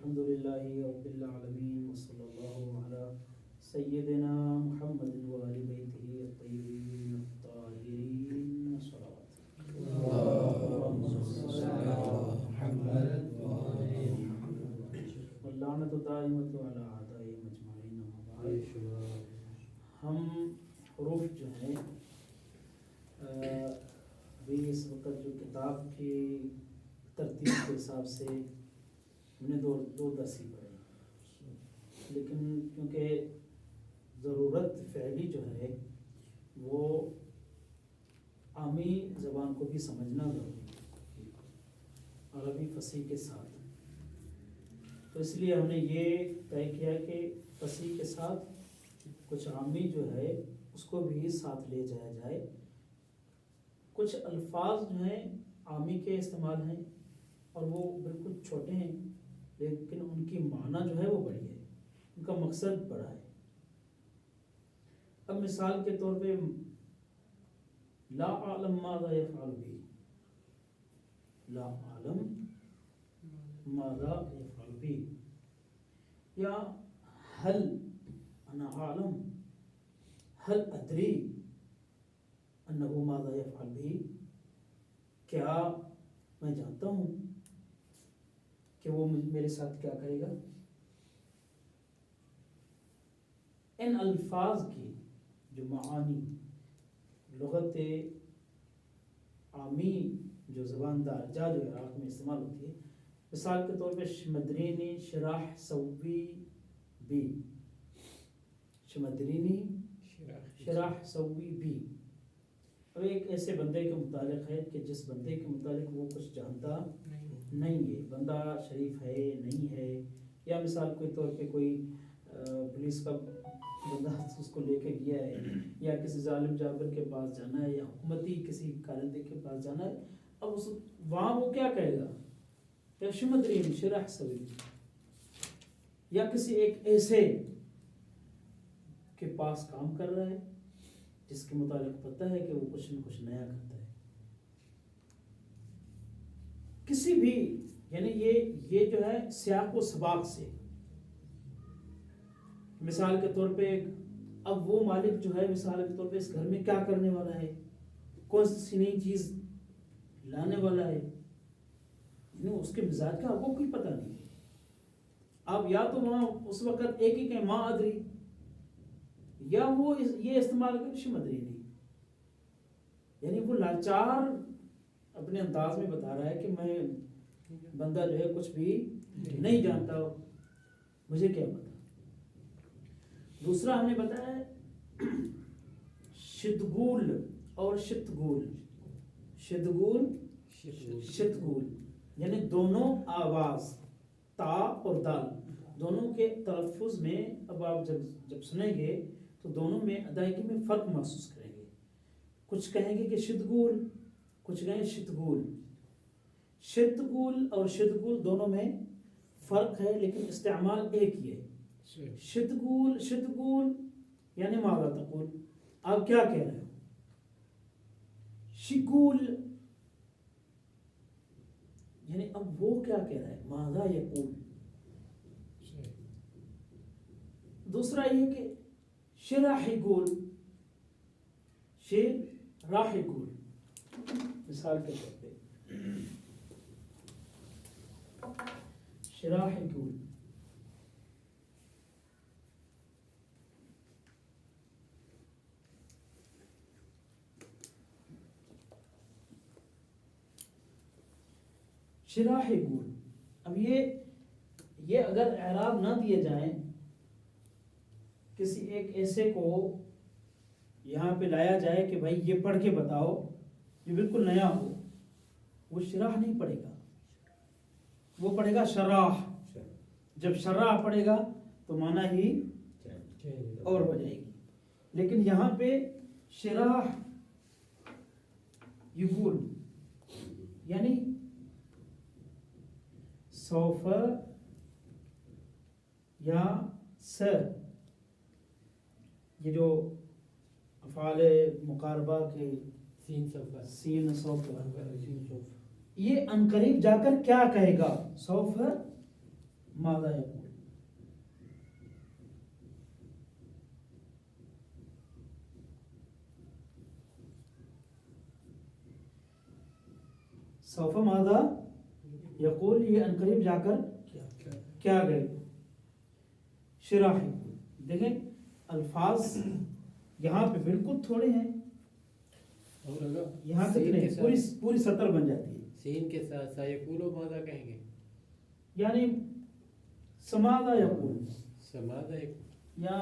अल्हम्दुलिल्लाहि रब्बिल आलमीन वस्सल्लल्लाहु अला सय्यिदिना मुहम्मदिन व आलि बैतिही अत्तय्यिबीन अत्ताहिरीन सलावत वल्लानतु दाइमतु अला आदाइहिम अजमाइन अम्मा बाद। हम हुरूफ जो हैं अभी इस वक्त जो किताब की तरतीब के हिसाब से हमने दो दर्स ही पढ़े, लेकिन क्योंकि ज़रूरत फ़ैली जो है वो आमी ज़बान को भी समझना ज़रूरी है अरबी फसीह के साथ, तो इसलिए हमने ये तय किया कि फसीह के साथ कुछ आमी जो है उसको भी साथ ले जाया जाए। कुछ अल्फाज जो हैं आमी के इस्तेमाल हैं और वो बिल्कुल छोटे हैं, लेकिन उनकी माना जो है वो बड़ी है, उनका मकसद बड़ा है। अब मिसाल के तौर पे ला आलम माज़ा यफ़अल बी, ला आलम माज़ा यफ़अल बी, या हल अना आलम हल अदरी अन्नहु माज़ा यफ़अल बी, क्या मैं जानता हूँ कि वो मेरे साथ क्या करेगा। इन अल्फाज की जो मानी लुग़त आमी जो ज़बान दारजा जो इराक़ में इस्तेमाल होती है, मिसाल के तौर पे शमदरीनी शराह सवी बी, शमदरीनी शराह सवी बी। अब एक ऐसे बंदे के मुतालिक है कि जिस बंदे के मुतालिक वो कुछ जानता नहीं है, बंदा शरीफ है नहीं है, या मिसाल के तौर पे कोई पुलिस का बंदा उसको लेके गया है, या किसी जालिम जाबिर के पास जाना है, या हुकूमती किसी कारिंदे के पास जाना है। अब उस वहाँ वो क्या कहेगा, या शुमदरीन शरह सवी, या किसी एक ऐसे के पास काम कर रहा है जिसके मुतालिक पता है कि वो कुछ न कुछ नया करता है। किसी भी यानी ये जो है सियाक व सबाक से, मिसाल के तौर पे अब वो मालिक जो है मिसाल के तौर पे इस घर में क्या करने वाला है, कौन सी नई चीज लाने वाला है, उसके मिजाज का आपको कोई पता नहीं है। अब या तो वहां उस वक्त एक ही कहें माँ अदरी, या वो ये इस्तेमाल कर शिमदरी नहीं, यानी वो लाचार अपने अंदाज में बता रहा है कि मैं बंदा जो है कुछ भी नहीं जानता, मुझे क्या पता। दूसरा हमने बताया शिदगुल और शितगुल, शिदगुल शितगुल, यानी दोनों आवाज ता और दाल दोनों के तलफ़ुज़ में अब आप जब सुनेंगे तो दोनों में अदायगी में फ़र्क महसूस करेंगे। कुछ कहेंगे कि शिदगुल, कुछ कहेंगे शितगुल। शितगुल और शिदगुल दोनों में फ़र्क है, लेकिन इस्तेमाल एक ही है। शितगुल शितगुल यानी माज़ा तक़ूल, आप क्या कह रहे हो। शिगुल यानी अब वो क्या कह रहा है, माज़ा यक़ूल। दूसरा ये कि शिराहिगुल, शिराहिगुल, मिसाल के तौर पे शिराहिगुल, शिराहिगुल। अब ये अगर एराब ना दिए जाएं, किसी एक ऐसे को यहाँ पे लाया जाए कि भाई ये पढ़ के बताओ, ये बिल्कुल नया हो, वो शराह नहीं पढ़ेगा, वो पढ़ेगा शराह। जब शराह पढ़ेगा तो माना ही और हो जाएगी। लेकिन यहाँ पे शराह युगुल यानी सौफा या सर, ये जो अफ़ाल मुकारबा के सीन सौफा, ये अनकरीब जाकर क्या कहेगा, सौफा मादा यकूल। सौफ मादा यकूल, ये अनकरीब जाकर क्या गए। शिराही, देखें अल्फाज यहाँ पे बिल्कुल थोड़े हैं, और अगर यहाँ कितने, पूरी सतर बन जाती है। सीन के साथ सायकुलो मादा कहेंगे, यानी समादा यकूल, समादा एक या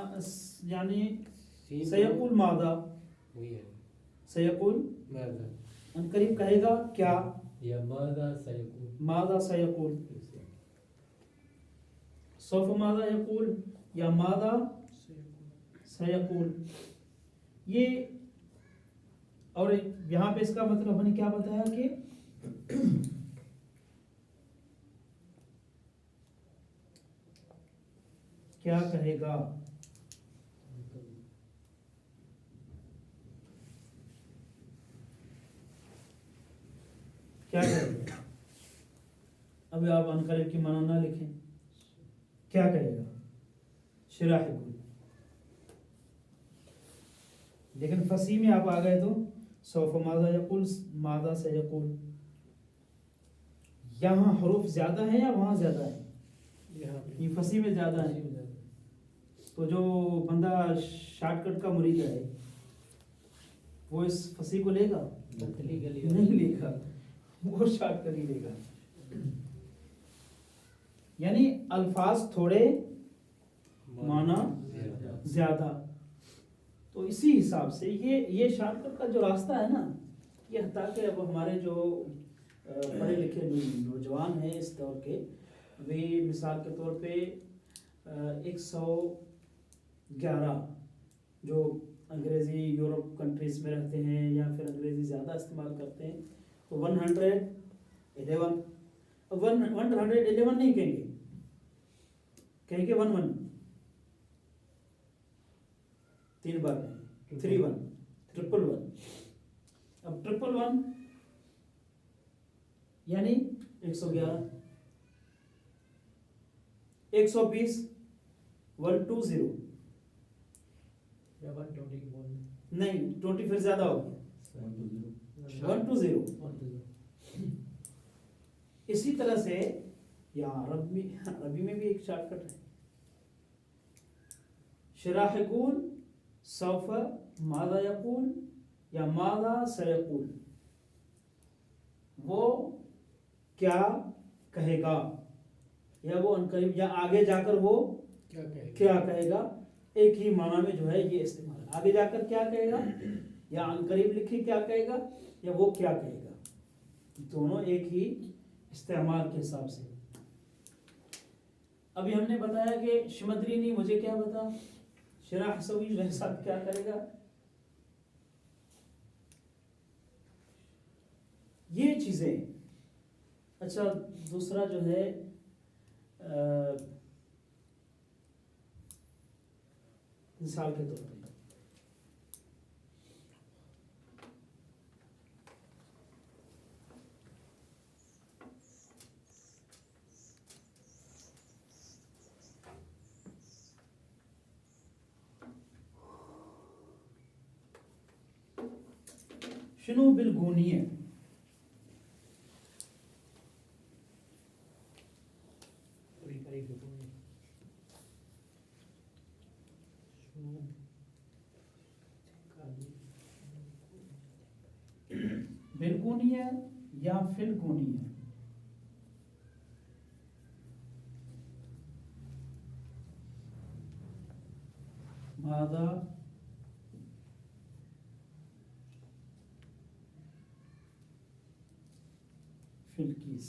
यानी सीन सयकुल मादा, वही है, सयकुल मादा अनकरीब कहेगा क्या, या मादा सायकुल, मादा सयकुल, सौफ मादा यकूल या मादा सयकुल। ये और यहाँ पे इसका मतलब हमने क्या बताया कि क्या कहेगा, क्या कहेगा। अभी आप अनकरीब की माना ना लिखें, क्या कहेगा, शिराहिकुल। लेकिन फसी में आप आ गए तो सौफ मादा यकुल, मादा से यकुल। यहाँ हरूफ ज्यादा है या वहाँ ज्यादा है, ये फसी में ज्यादा है। तो जो बंदा शॉर्टकट का मुरीद है वो इस फसी को लेगा नहीं लेगा, वो शॉर्टकट ही लेगा। यानी अल्फाज थोड़े माना ज्यादा। तो इसी हिसाब से ये शॉर्टकट का जो रास्ता है ना, ये ताकि अब हमारे जो पढ़े लिखे नौजवान हैं इस दौर के, वे मिसाल के तौर पे 111 जो अंग्रेज़ी यूरोप कंट्रीज़ में रहते हैं या फिर अंग्रेज़ी ज़्यादा इस्तेमाल करते हैं, तो 111, 111 नहीं कहेंगे, कहेंगे 11, 3 बार नहीं, 31, 111। अब 111 यानी 111, 120, 120 या 120 की बोल नहीं, 20 फिर ज्यादा हो गया, 120। इसी तरह से यहाँ अरबी में भी एक शॉर्टकट है, शिराहिकुल, सौफ, मादा यकुल या मादा सयकुल। वो क्या कहेगा, या वो अनकरीब या आगे जाकर वो क्या कहेगा। एक ही माना में जो है ये इस्तेमाल, आगे जाकर क्या कहेगा या अनकरीब लिखी क्या कहेगा या वो क्या कहेगा, दोनों एक ही इस्तेमाल के हिसाब से। अभी हमने बताया कि शिमद्री ने मुझे क्या बता, शिराह सवी मेरे साथ क्या करेगा। ये चीजें। अच्छा, दूसरा जो है मिसाल के तौर पे शुनू बिलगूनिया, बिलगूनिया या फिलगूनिया। मादा फिलकीस,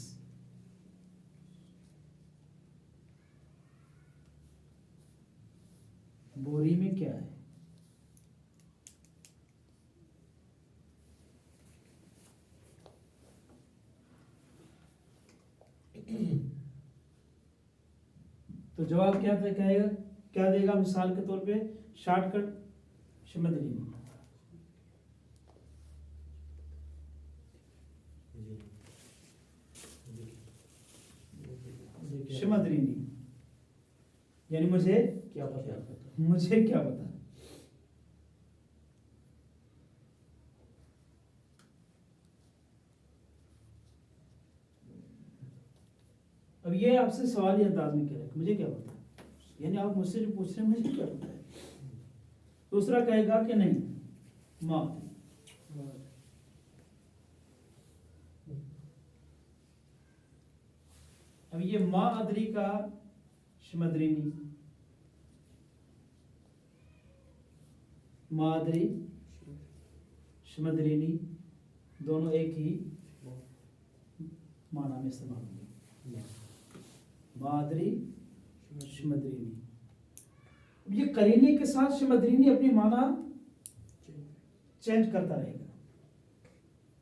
बोरी में क्या है। तो जवाब क्या कहेगा, क्या देगा। मिसाल के तौर पे शॉर्टकट शिमद्री, शिमद्रीनी यानी मुझे क्या पता मुझे क्या पता। अब ये आपसे सवाल ही अंदाज में कह रहे हैं मुझे क्या पता, यानी आप मुझसे जो पूछ रहे हैं मुझे क्या पता है। दूसरा कहेगा कि नहीं माँ, अब ये माँ अदरी का शमदरीनी, माँ अदरी शमदरीनी दोनों एक ही माना में इस्तेमाल होंगे। माँ अदरी शमदरीनी, ये करीने के साथ शमदरीनी अपनी माना चेंज करता रहेगा,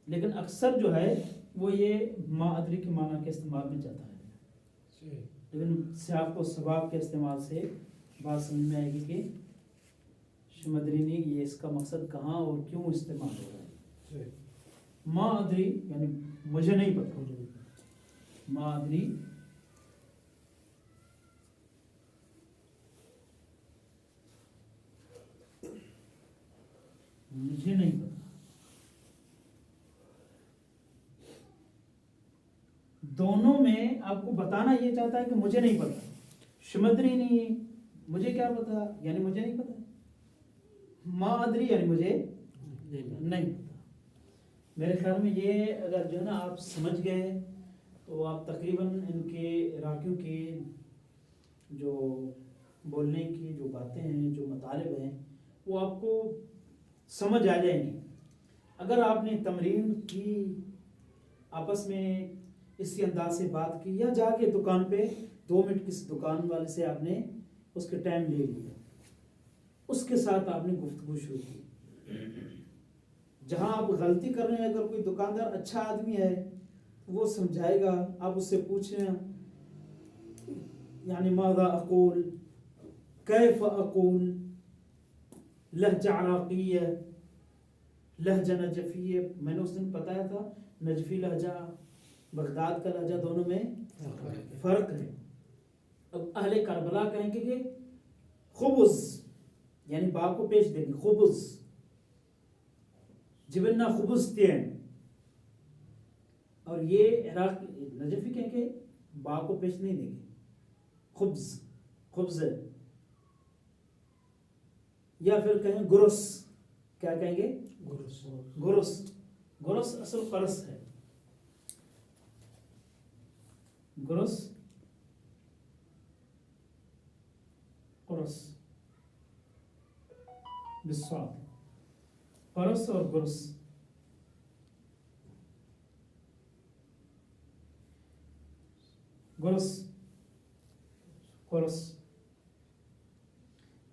लेकिन अक्सर जो है वो ये माँ अदरी के माना के इस्तेमाल में जाता है। लेकिन सियाक और सबाब के इस्तेमाल से बात समझ में आएगी कि शमदरीनी ये इसका मकसद कहाँ और क्यों इस्तेमाल हो रहा है। माँ अदरी यानी मुझे नहीं पता, माँ अदरी मुझे नहीं पता। दोनों में आपको बताना ये चाहता है कि मुझे नहीं पता, शमदरीनी मुझे क्या पता यानी मुझे नहीं पता, माँ अदरी यानी मुझे नहीं पता। मेरे ख्याल में ये अगर जो है ना आप समझ गए तो आप तकरीबन इनके इराकियों की जो बोलने की जो बातें हैं, जो मतालिब हैं, वो आपको समझ आ जाएंगी। अगर आपने तमरीन की, आपस में इसी अंदाज से बात की, या जाके दुकान पे 2 मिनट किसी दुकान वाले से आपने उसके टाइम ले लिया, उसके साथ आपने गुफ्तगू शुरू की, जहां आप गलती कर रहे हैं, अगर कोई दुकानदार अच्छा आदमी है वो समझाएगा, आप उससे पूछें यानी माज़ा अक़ूल, कैफ़ अक़ूल, लहजा अराक़िया, लहजा नजफ़िया। मैंने उस दिन बताया था नजफ़ी लहजा बगदाद का लहजा दोनों में फ़र्क है। अब अहले करबला कहेंगे कि खुबुज़ यानी बा को पेश देंगे, खुबुज़ जिबन्ना खुबुज़ तेन, और ये इराक नजफ़ी कहेंगे बा को पेश नहीं देंगे, खुब्ज़ खुब्ज़, या फिर कहेंगे गुरुस, क्या कहेंगे गुरुस, गुरुस असल क़रस है, गुरुस क़रस बिस्वाद, क़रस और गुरुस। गुरुस क़रस,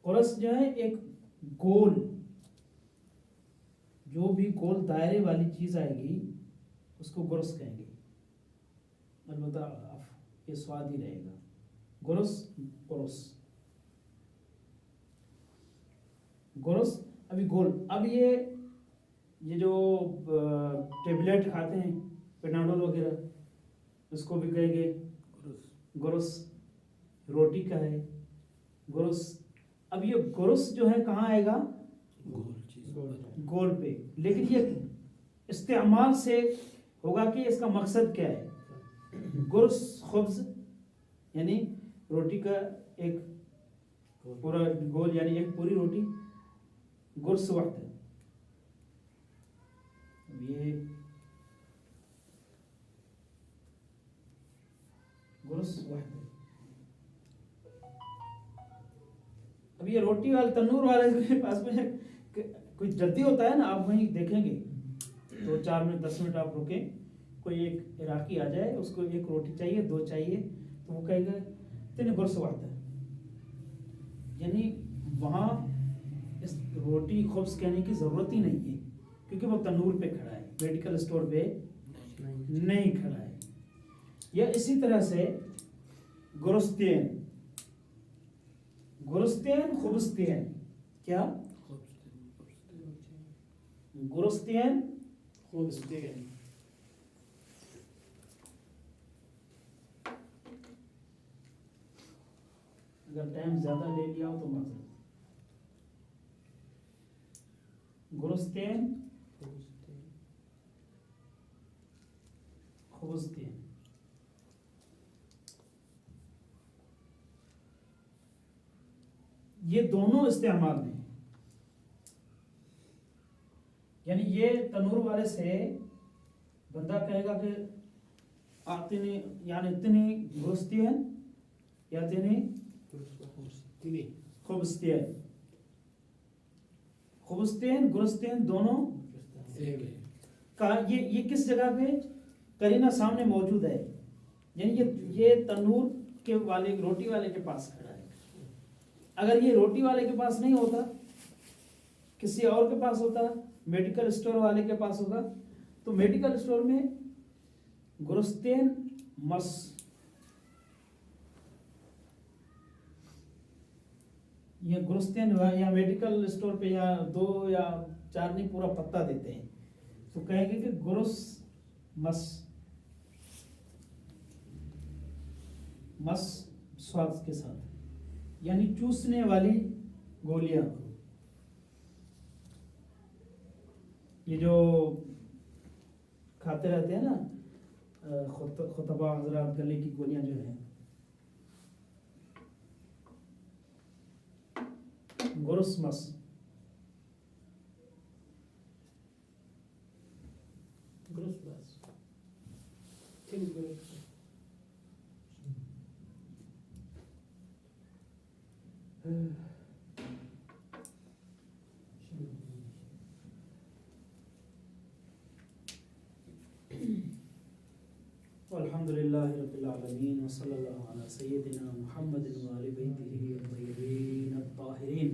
क़रस जो है एक गोल, जो भी गोल दायरे वाली चीज आएगी उसको गुरुस कहेंगे, अलबत्ता ये स्वाद ही रहेगा, गुरुस क़रस, गुरुस। अभी गोल, अब ये जो टेबलेट खाते हैं पेनाडोल वगैरह, उसको भी कहेंगे गुरुस। रोटी का है गुरुस। अब ये गुरुस जो है कहाँ आएगा, गोल पे, लेकिन ये इस्तेमाल से होगा कि इसका मकसद क्या है। गुरुस खुब्ज़ यानी रोटी का एक पूरा गोल, यानी एक पूरी रोटी, गुरुस वक्त है। अब ये गुरुस वक्त है। अब ये रोटी वाले तंदूर वाले के पास में कोई जल्दी होता है ना, आप वहीं देखेंगे 2-4 मिनट 10 मिनट आप रुके, कोई एक इराकी आ जाए, उसको एक रोटी चाहिए 2 चाहिए, तो वो कहेगा तेने गुरुस वक्त है, यानी वहाँ इस रोटी खुब्स कहने की ज़रूरत ही नहीं है, क्योंकि वो तंदूर पे खड़ा है, मेडिकल स्टोर पे नहीं खड़ा है। या इसी तरह से गुरुस्तेन, गुरुस्तेन खुब्स्तेन, क्या गुरुस्तेन खुब्स्तेन, अगर टाइम ज़्यादा ले लिया हो तो माजरत। गुरुस्तेन खुबुस्तेन, ये दोनों इस्तेमाल में, यानी ये तनूर वाले से बंदा कहेगा कि आतिनी यानी इतनी गुरुस्तेन या तिनी खुबुस्तेन, खुबुस्तेन गुरुस्तेन दोनों सेम है। का ये किस जगह पे करीना सामने मौजूद है, यानी ये तनूर के वाले रोटी वाले के पास खड़ा है। अगर ये रोटी वाले के पास नहीं होता, किसी और के पास होता, मेडिकल स्टोर वाले के पास होगा, तो मेडिकल स्टोर में गुरुस्तेन मस, ये गुरुस्तेन या मेडिकल स्टोर पे या 2 या 4 नहीं पूरा पत्ता देते हैं, तो कहेंगे कि गुरुस मस, मस स्वाद के साथ, यानी चूसने वाली गोलियां। ये जो खाते रहते हैं ना खुतबा हजरात, गले की गोलियां जो हैं, गुरुस मस। ग्रुस बस तीन ग्रुस। अल्हम्दुलिल्लाहि रब्बिल आलमीन व सल्लल्लाहु अला सय्यिदिना मुहम्मदिन व आलि बैतिही अत-तय्यबीन अत-ताहिरीन।